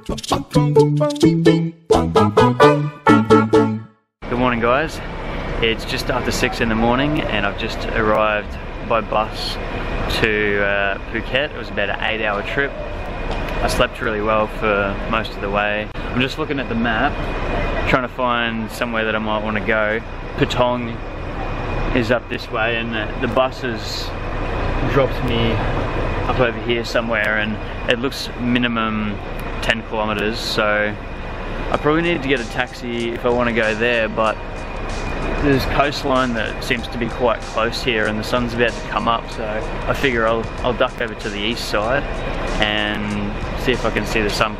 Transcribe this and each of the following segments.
Good morning guys, it's just after 6 in the morning and I've just arrived by bus to Phuket. It was about an 8-hour trip. I slept really well for most of the way. I'm just looking at the map, trying to find somewhere that I might want to go. Patong is up this way and the bus has dropped me up over here somewhere, and it looks minimum 10 kilometers, so I probably need to get a taxi if I want to go there, but there's coastline that seems to be quite close here and the sun's about to come up, so I figure I'll duck over to the east side and see if I can see the sun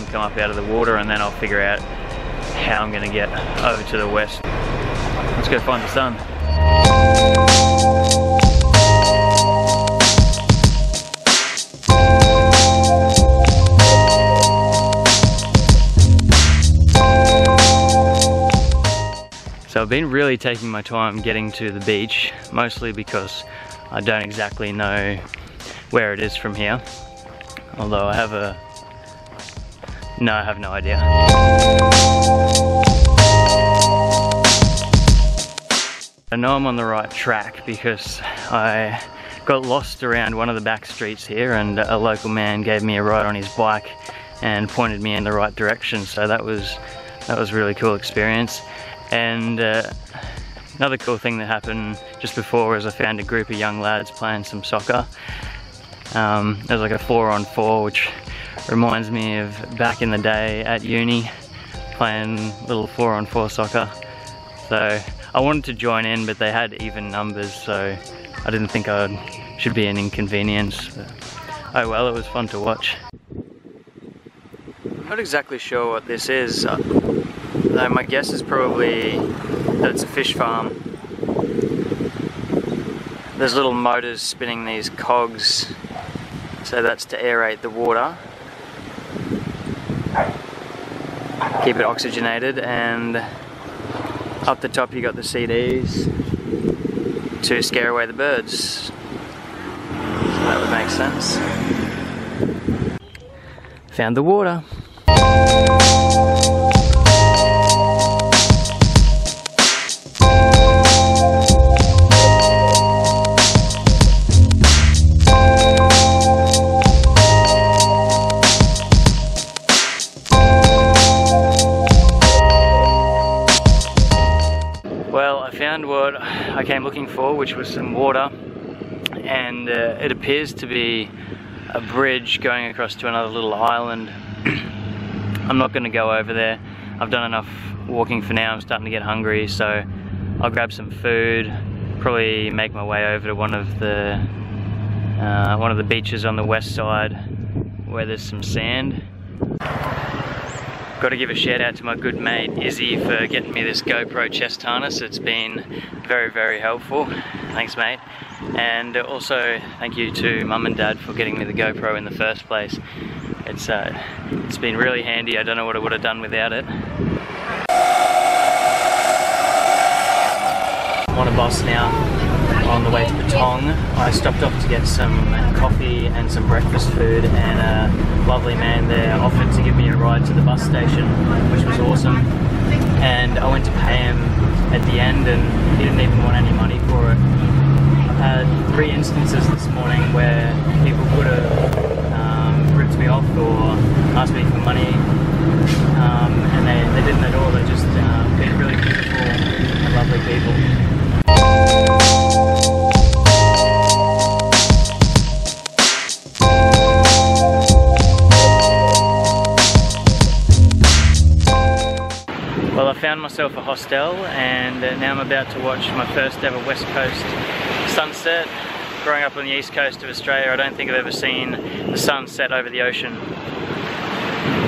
come up out of the water, and then I'll figure out how I'm going to get over to the west. Let's go find the sun. So I've been really taking my time getting to the beach, mostly because I don't exactly know where it is from here. Although I have no idea. I know I'm on the right track because I got lost around one of the back streets here and a local man gave me a ride on his bike and pointed me in the right direction, so that was a really cool experience. And another cool thing that happened just before was I found a group of young lads playing some soccer. There's like a 4-on-4, which reminds me of back in the day at uni, playing little 4-on-4 soccer. So I wanted to join in, but they had even numbers, so I didn't think I should be an inconvenience. But, oh well, it was fun to watch. I'm not exactly sure what this is. My guess is probably that it's a fish farm. There's little motors spinning these cogs, so that's to aerate the water, keep it oxygenated, and up the top you got the CDs to scare away the birds. So that would make sense. Found the water. Well, I found what I came looking for, which was some water, and it appears to be a bridge going across to another little island. I'm not going to go over there. I've done enough walking for now. I'm starting to get hungry, so I'll grab some food, probably make my way over to one of the beaches on the west side where there's some sand. Got to give a shout out to my good mate Izzy for getting me this GoPro chest harness. It's been very, very helpful. Thanks mate. And also thank you to Mum and Dad for getting me the GoPro in the first place. It's been really handy. I don't know what I would have done without it. I'm on a bus now on the way to Patong. I stopped off to get some coffee and some breakfast food, and a lovely man there offered to give me a ride to the bus station, which was awesome. And I went to pay him at the end and he didn't even want any money for it. I've had 3 instances this morning where people could have ripped me off or asked me for money, and they didn't at all. They're just being really beautiful and lovely people. Well, I found myself a hostel and now I'm about to watch my first ever West Coast sunset. Growing up on the east coast of Australia, I don't think I've ever seen the sun set over the ocean.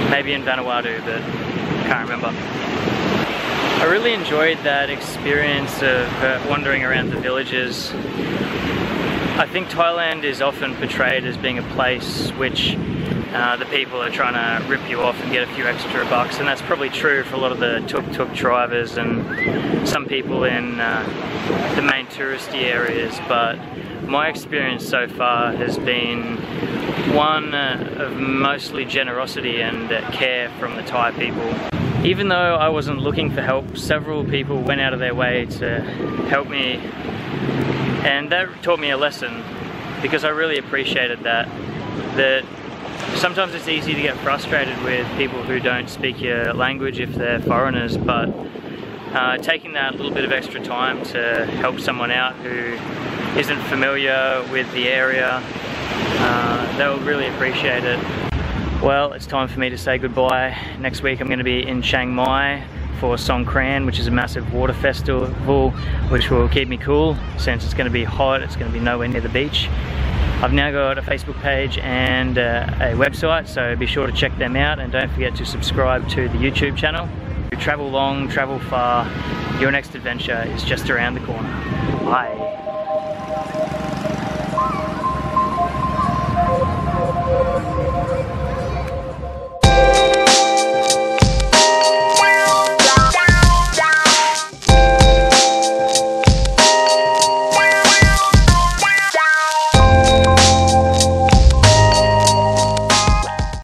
Maybe in Vanuatu, but can't remember. I really enjoyed that experience of wandering around the villages. I think Thailand is often portrayed as being a place which the people are trying to rip you off and get a few extra bucks, and that's probably true for a lot of the tuk-tuk drivers and some people in the main touristy areas, but my experience so far has been one of mostly generosity and care from the Thai people. Even though I wasn't looking for help, several people went out of their way to help me, and that taught me a lesson, because I really appreciated that sometimes it's easy to get frustrated with people who don't speak your language if they're foreigners, but taking that little bit of extra time to help someone out who isn't familiar with the area, they'll really appreciate it. Well, it's time for me to say goodbye. Next week I'm going to be in Chiang Mai for Songkran, which is a massive water festival which will keep me cool since it's going to be hot, it's going to be nowhere near the beach. I've now got a Facebook page and a website, so be sure to check them out, and don't forget to subscribe to the YouTube channel. Travel long, travel far, your next adventure is just around the corner. Bye.